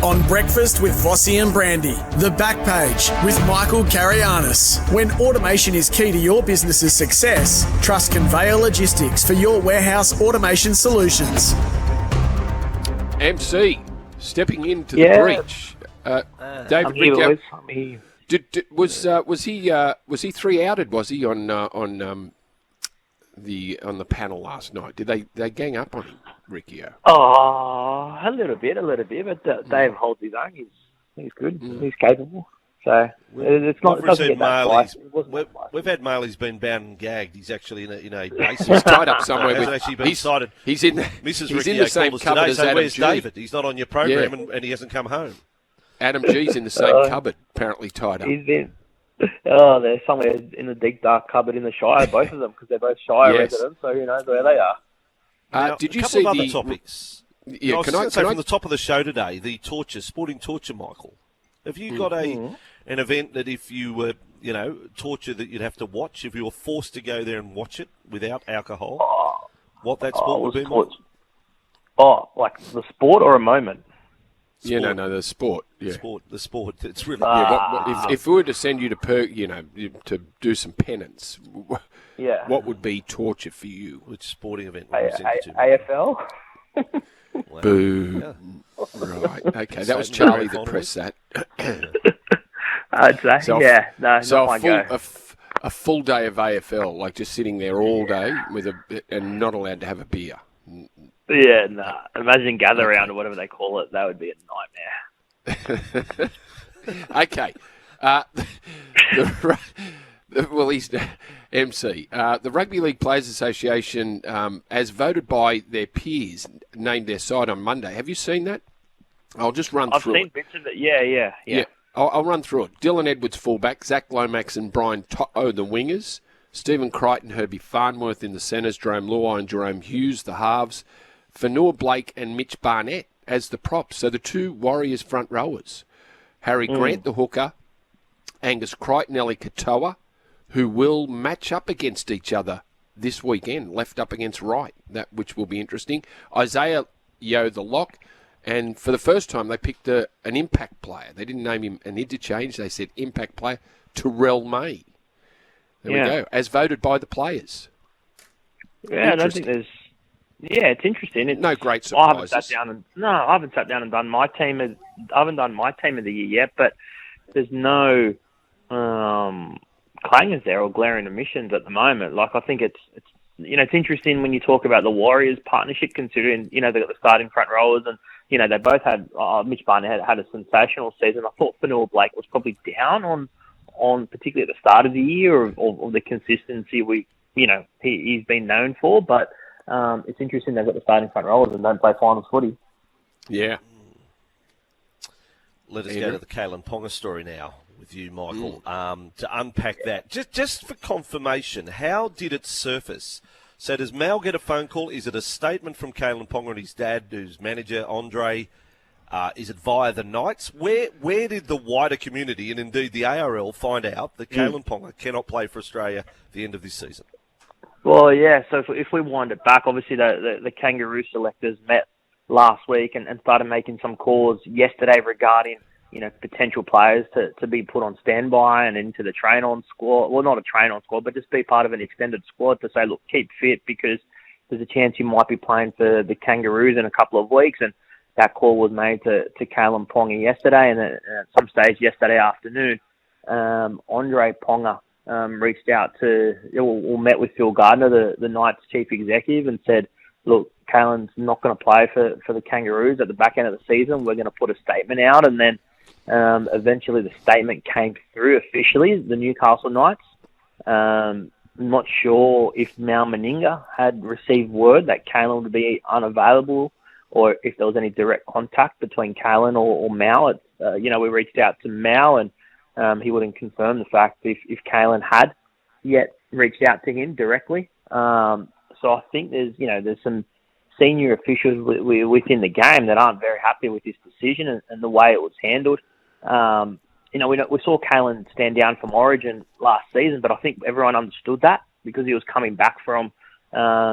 On Breakfast with Vossi and Brandy, the back page with Michael Carayannis. When automation is key to your business's success, trust Conveyor Logistics for your warehouse automation solutions. MC stepping into the breach. David Riccio. Was he three-outed? Was he on the panel last night? Did they gang up on him, Riccio? Oh, a little bit. But Dave holds his own. He's good. He's capable. So it's not. It doesn't get that twice. We've had Marley's been bound and gagged. He's actually in a base. He's tied up somewhere. Hasn't actually been cited. He's in the same cupboard as Adam where's G. David? He's not on your program, and he hasn't come home. Adam G's in the same cupboard, apparently tied up. He's in. Oh, they're somewhere in the deep dark cupboard in the Shire, both of them, because they're both Shire residents. So who knows where they are. Now, did you a couple see of other the topics? Yeah, I was going to say from the top of the show today, the sporting torture, Michael. Have you got an event that if you were, torture that you'd have to watch, if you were forced to go there and watch it without alcohol, what that sport would be? Like the sport or a moment? Sport. Yeah, no, the sport. Yeah. The sport. It's really. If we were to send you to do some penance, what would be torture for you? Which sporting event would you send it to? AFL. Wow. Boo. Yeah. Right. Okay, that was Charlie that pressed that. I'd say, a full day of AFL, like just sitting there all day and not allowed to have a beer. Yeah, imagine gather round or whatever they call it. That would be a nightmare. Okay. He's MC. The Rugby League Players Association, as voted by their peers, named their side on Monday. Have you seen that? I'll just run through it. I've seen bits of it. Yeah. I'll run through it. Dylan Edwards, fullback. Zach Lomax and Brian To'o, the wingers. Stephen Crichton, Herbie Farnworth in the centres. Jerome Luai and Jerome Hughes, the halves. Fanua Blake and Mitch Barnett as the props. So the two Warriors front rowers. Harry Grant, the hooker. Angus Crichton, Eli Katoa, who will match up against each other this weekend, left up against right, which will be interesting. Isaiah Yeo, the lock, and for the first time they picked an impact player. They didn't name him an interchange. They said impact player, Terrell May. There we go, as voted by the players. Yeah, I don't think there's... Yeah, it's interesting. No great surprises. I haven't sat down and done my team. I haven't done my team of the year yet, but there's no... clangers there or glaring omissions at the moment. Like, I think it's interesting when you talk about the Warriors partnership, considering, they've got the starting front rowers and, they both had, Mitch Barnett had a sensational season. I thought Fanua Blake was probably down on particularly at the start of the year or the consistency he's been known for, but it's interesting they've got the starting front rowers and don't play finals footy. Yeah. Let us go to the Kalyn Ponga story now with you, Michael, to unpack that. Just for confirmation, how did it surface? So does Mal get a phone call? Is it a statement from Kalyn Ponga and his dad, who's manager, Andre? Is it via the Knights? Where did the wider community, and indeed the ARL, find out that Kalyn Ponga cannot play for Australia at the end of this season? Well, yeah, so if we wind it back, obviously the Kangaroo selectors met last week and started making some calls yesterday regarding potential players to be put on standby and into the train-on squad. Well, not a train-on squad, but just be part of an extended squad to say, look, keep fit because there's a chance you might be playing for the Kangaroos in a couple of weeks. And that call was made to Kalyn Ponga yesterday, and at some stage yesterday afternoon, Andre Ponga reached out or met with Phil Gardner, the Knights chief executive, and said, look, Kalyn's not going to play for the Kangaroos at the back end of the season. We're going to put a statement out, and then eventually the statement came through officially, the Newcastle Knights. Not sure if Mal Meninga had received word that Kalyn would be unavailable or if there was any direct contact between Kalyn or Mal. We reached out to Mal and he wouldn't confirm the fact if Kalyn had yet reached out to him directly. So I think there's some senior officials within the game that aren't very happy with this decision and the way it was handled. We saw Kalyn stand down from Origin last season, but I think everyone understood that because he was coming back from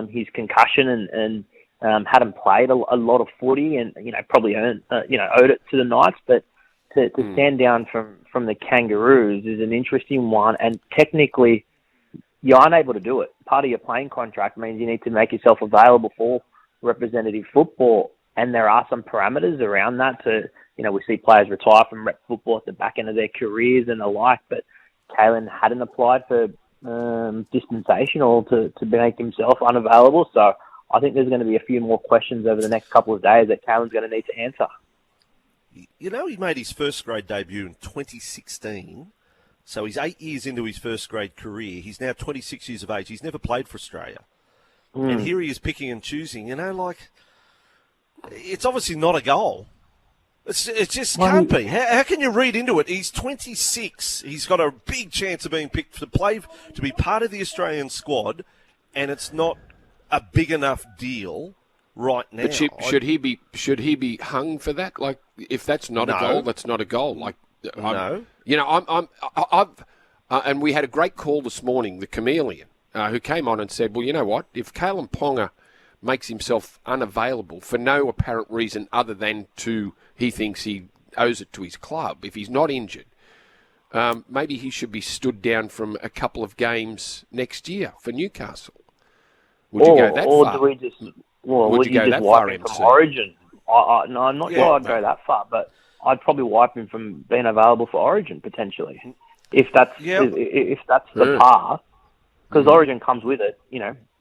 his concussion and hadn't played a lot of footy, and probably owed it to the Knights. But to stand down from the Kangaroos is an interesting one, and technically you aren't able to do it. Part of your playing contract means you need to make yourself available for representative football, and there are some parameters around that. We see players retire from rep football at the back end of their careers and the like, but Kalyn hadn't applied for dispensation or to make himself unavailable. So I think there's going to be a few more questions over the next couple of days that Kalyn's going to need to answer. He made his first grade debut in 2016, so he's 8 years into his first grade career. He's now 26 years of age. He's never played for Australia. And here he is picking and choosing, it's obviously not a goal. It just can't be. How can you read into it? He's 26. He's got a big chance of being picked to play, to be part of the Australian squad, and it's not a big enough deal right now. But should he be hung for that? Like, if that's not a goal, that's not a goal. Like, no. And we had a great call this morning, the Chameleon, who came on and said, well, you know what? If Kalyn Ponga makes himself unavailable for no apparent reason other than he thinks he owes it to his club, if he's not injured, maybe he should be stood down from a couple of games next year for Newcastle. Would you go that far? Would you just wipe him from Origin? No, I'm not sure I'd go that far, but I'd probably wipe him from being available for Origin potentially, if that's the path, because Origin comes with it,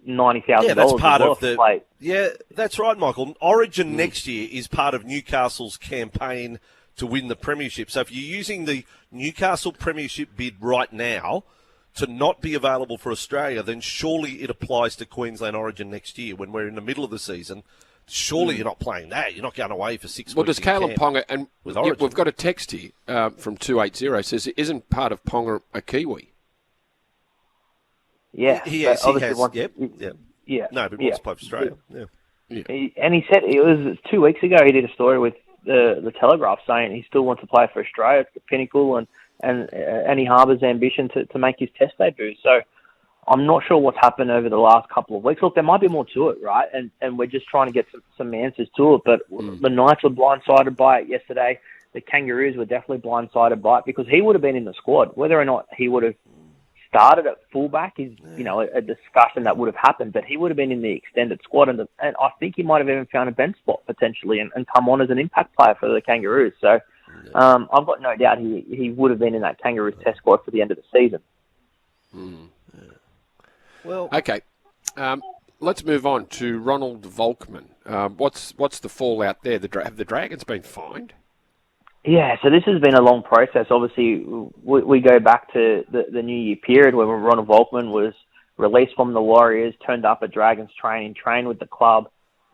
$90,000. Yeah, that's part of the play. Yeah, that's right, Michael. Origin next year is part of Newcastle's campaign to win the premiership. So if you're using the Newcastle premiership bid right now to not be available for Australia, then surely it applies to Queensland Origin next year when we're in the middle of the season. Surely you're not playing that. You're not going away for 6 weeks. Well, does Kalyn Ponga, and we've got a text here from 280, says, isn't part of Ponga a Kiwi? Yeah, he has. No, but he wants to play for Australia. Yeah. And he said, it was 2 weeks ago, he did a story with the Telegraph saying he still wants to play for Australia. It's the pinnacle, and he harbours ambition to make his test debut. So I'm not sure what's happened over the last couple of weeks. Look, there might be more to it, right? And we're just trying to get some answers to it. But the Knights were blindsided by it yesterday. The Kangaroos were definitely blindsided by it because he would have been in the squad. Whether or not he would have started at fullback is, a discussion that would have happened, but he would have been in the extended squad, and I think he might have even found a bench spot potentially and come on as an impact player for the Kangaroos. So I've got no doubt he would have been in that Kangaroos test squad for the end of the season. Well, okay. Let's move on to Ronald Volkman. What's the fallout there? Have the Dragons been fined? Yeah, so this has been a long process. Obviously, we go back to the New Year period where Ronald Volkman was released from the Warriors, turned up at Dragons training, trained with the club,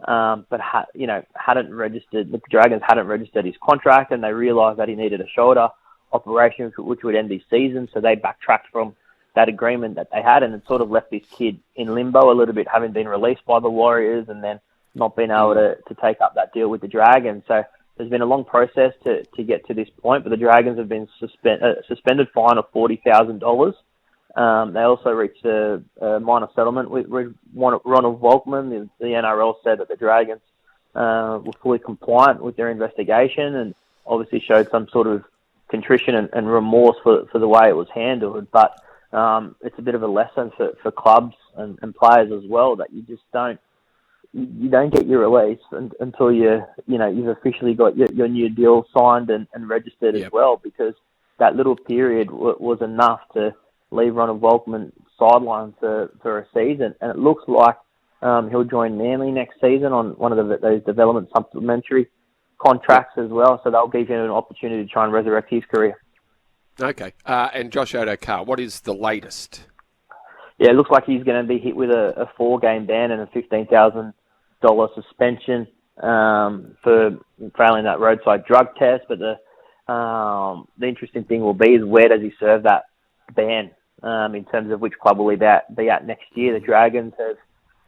but hadn't registered. The Dragons hadn't registered his contract, and they realised that he needed a shoulder operation, which would end his season. So they backtracked from that agreement that they had, and it sort of left this kid in limbo a little bit, having been released by the Warriors and then not being able to take up that deal with the Dragons. So there's been a long process to get to this point, but the Dragons have been suspended fine of $40,000. They also reached a minor settlement with Ronald Volkman. The NRL said that the Dragons were fully compliant with their investigation and obviously showed some sort of contrition and remorse for the way it was handled. But it's a bit of a lesson for clubs and players as well that you just don't get your release until you've officially got your new deal signed and registered as well, because that little period was enough to leave Ronald Volkman sidelined for a season. And it looks like he'll join Manly next season on one of those development supplementary contracts as well. So they'll give him an opportunity to try and resurrect his career. Okay. And Josh Addo-Carr, what is the latest? Yeah, it looks like he's going to be hit with a 4-game ban and a $15,000 suspension for failing that roadside drug test. But the interesting thing will be is where does he serve that ban in terms of which club will he be at next year. The Dragons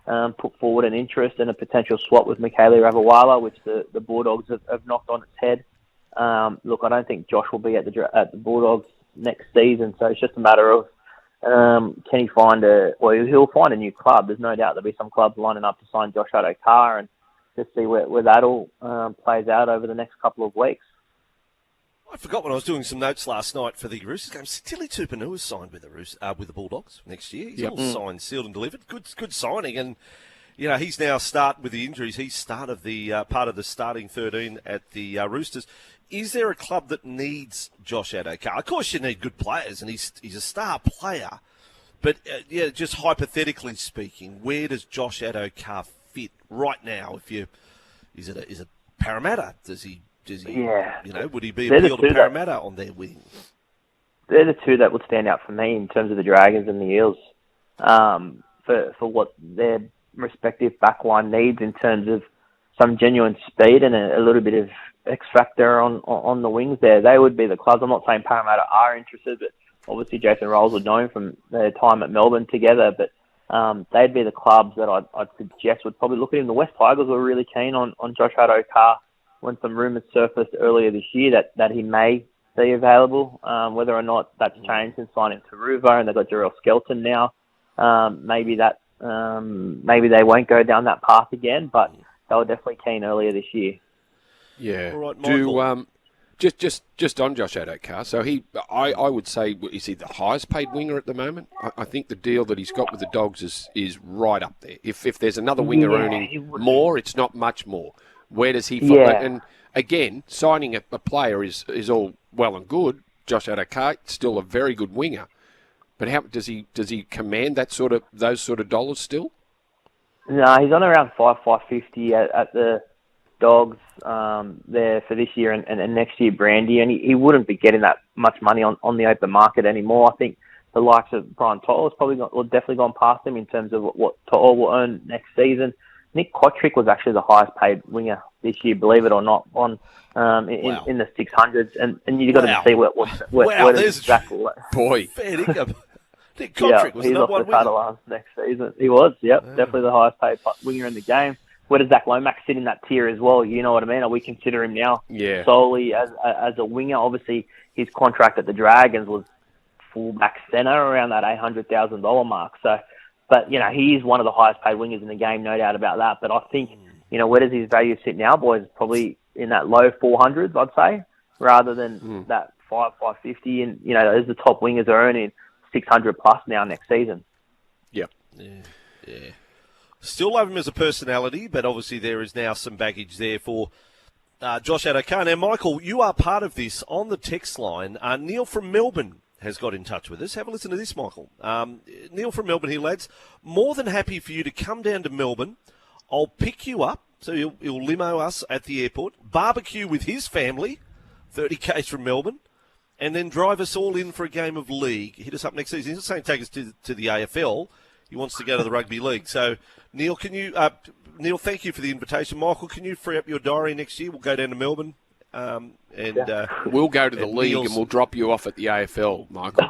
have put forward an interest in a potential swap with Michael Carayannis, which the Bulldogs have knocked on its head. Look, I don't think Josh will be at the Bulldogs next season, so it's just a matter of Can he find he'll find a new club. There's no doubt there'll be some clubs lining up to sign Josh Addo-Carr, and to see where that all plays out over the next couple of weeks. I forgot when I was doing some notes last night for the Roosters game. Tilly Tupouniua is signed with the Bulldogs next year. He's all signed, sealed and delivered. Good signing. And, he's now with the injuries. He's part of the starting 13 at the Roosters. Is there a club that needs Josh Addo-Carr? Of course you need good players, and he's a star player. But, just hypothetically speaking, where does Josh Addo-Carr fit right now? Is it Parramatta? Does he, would he be appealed to Parramatta on their wing? They're the two that would stand out for me in terms of the Dragons and the Eels, for what their respective backline needs in terms of some genuine speed and a little bit of X factor on the wings there. They would be the clubs. I'm not saying Parramatta are interested, but obviously Jason Rolls would know him from their time at Melbourne together, but they'd be the clubs that I'd suggest would probably look at him. The West Tigers were really keen on Josh Addo-Carr when some rumours surfaced earlier this year that he may be available. Whether or not that's changed since signing Taruva, and they've got Jarrell Skelton now. Maybe they won't go down that path again, but they were definitely keen earlier this year. Yeah. All right, Michael. Just on Josh Addo-Carr, so I would say, is he the highest paid winger at the moment? I think the deal that he's got with the Dogs is right up there. If there's another winger earning more, it's not much more. Where does he fall? Yeah. And again, signing a player is all well and good. Josh Addo-Carr, still a very good winger, but how does he command those sort of dollars still? No, he's on around $550 at the Dogs there for this year and next year, Brandy, and he wouldn't be getting that much money on the open market anymore. I think the likes of Brian To'o's definitely gone past him in terms of what To'o will earn next season. Nick Kotrick was actually the highest paid winger this year, believe it or not, in the 600s, and you've got to see where there's exactly. Boy, fair dinkum. Nick Kotrick was the number one winger next season. He was, definitely the highest paid winger in the game. Where does Zach Lomax sit in that tier as well? You know what I mean? We consider him now solely as a winger. Obviously, his contract at the Dragons was full-back centre around that $800,000 mark. So, but, he is one of the highest paid wingers in the game, no doubt about that. But I think, where does his value sit now, boys? Probably in that low 400s, I'd say, rather than that 550. And, as the top wingers are earning 600 plus now next season. Yep. Yeah. Still love him as a personality, but obviously there is now some baggage there for Josh Addo-Carr. Now, Michael, you are part of this on the text line. Neil from Melbourne has got in touch with us. Have a listen to this, Michael. Neil from Melbourne here, lads. More than happy for you to come down to Melbourne. I'll pick you up, so he'll limo us at the airport, barbecue with his family, 30 k's from Melbourne, and then drive us all in for a game of league. Hit us up next season. He's not saying take us to the AFL. He wants to go to the Rugby League. So, Neil, Neil, thank you for the invitation. Michael, can you free up your diary next year? We'll go down to Melbourne. We'll go to the league and we'll drop you off at the AFL, Michael.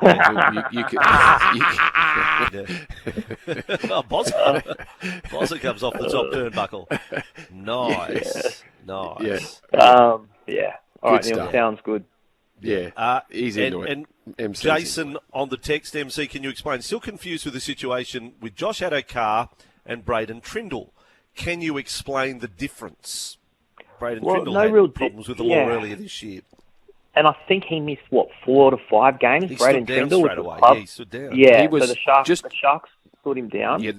Bozza comes off the top turnbuckle. Nice. Yeah. All right, Neil, sounds good. Yeah, he's into it. And Jason on the text, MC, can you explain? Still confused with the situation with Josh Addo-Carr and Braden Trindle. Can you explain the difference? Braden Trindle had problems with the law earlier this year. And I think he missed, 4 to 5 games? He Braden stood down Trindle straight away. Yeah, he stood down. Yeah, he was so the Sharks stood him down. Yeah,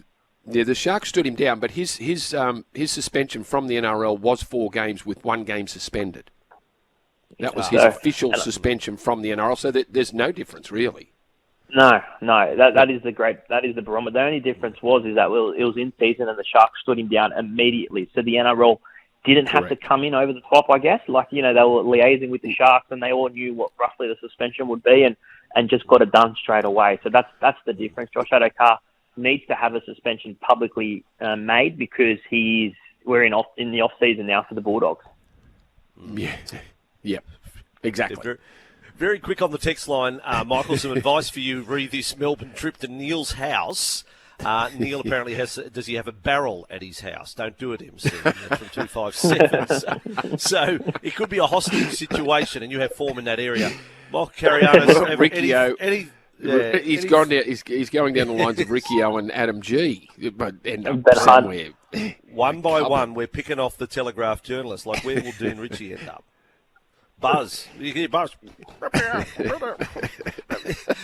the Sharks stood him down, but his suspension from the NRL was 4 games with 1 game suspended. That was his official suspension from the NRL, so there's no difference really. No, that is the barometer. The only difference is that it was in season and the Sharks stood him down immediately. So the NRL didn't have to come in over the top, I guess. They were liaising with the Sharks and they all knew what roughly the suspension would be and just got it done straight away. So that's the difference. Josh Addo-Carr needs to have a suspension publicly made because we're in the off season now for the Bulldogs. Yeah. Yep, exactly. Very, very quick on the text line, Michael, some advice for you re this Melbourne trip to Neil's house. Neil apparently does he have a barrel at his house? Don't do it, MC. That's from 257. So it could be a hostage situation and you have form in that area. Michael Carayannis, Riccio. Yeah. He's gone down. He's going down the lines of Riccio and Adam G. But end up Ben Hunt. somewhere. One by one, we're picking off the Telegraph journalists. Like, where will Dean Ritchie end up? Buzz. You hear Buzz.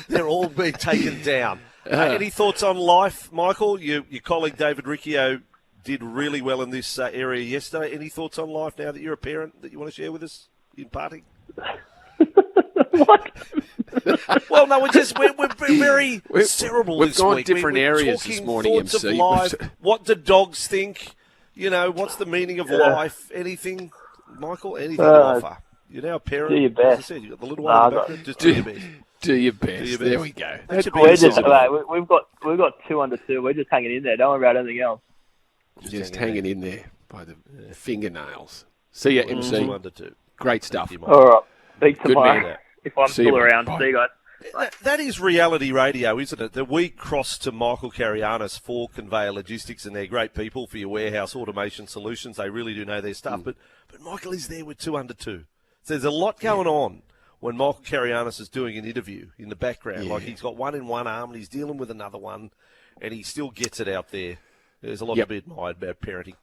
They're all being taken down. Any thoughts on life, Michael? Your colleague David Riccio did really well in this area yesterday. Any thoughts on life now that you're a parent that you want to share with us in parting? What? Well, no, we're very cerebral we've this gone week. different We're areas talking this morning, thoughts MC. of life. What do dogs think? You know, what's the meaning of life? Anything, Michael? Anything to offer? You're now a parent. Do your best. As I said, you've got the little one in the background. Just do your best. Do your best. Do your best. There we go. That should be We're your just, sentiment. mate, we've got 2 under 2. We're just hanging in there. Don't worry about anything else. Just hanging in there by the fingernails. See ya, MC. 2 under 2. Great stuff. Thank you, Michael. All right. Speak Good tomorrow. man. If I'm See you, still mate. around. Bye. See you guys. That is reality radio, isn't it? That we cross to Michael Carayannis for Conveyor Logistics, and they're great people for your warehouse automation solutions. They really do know their stuff. But Michael is there with 2 under 2. So there's a lot going on when Michael Carayannis is doing an interview in the background. Yeah. Like, he's got one in one arm and he's dealing with another one, and he still gets it out there. There's a lot to be admired about parenting.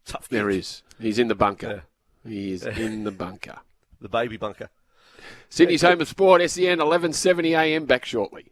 Tough kid. There is. He's in the bunker. He is in the bunker. The baby bunker. Sydney's home of sport, SEN 11:70 a.m. Back shortly.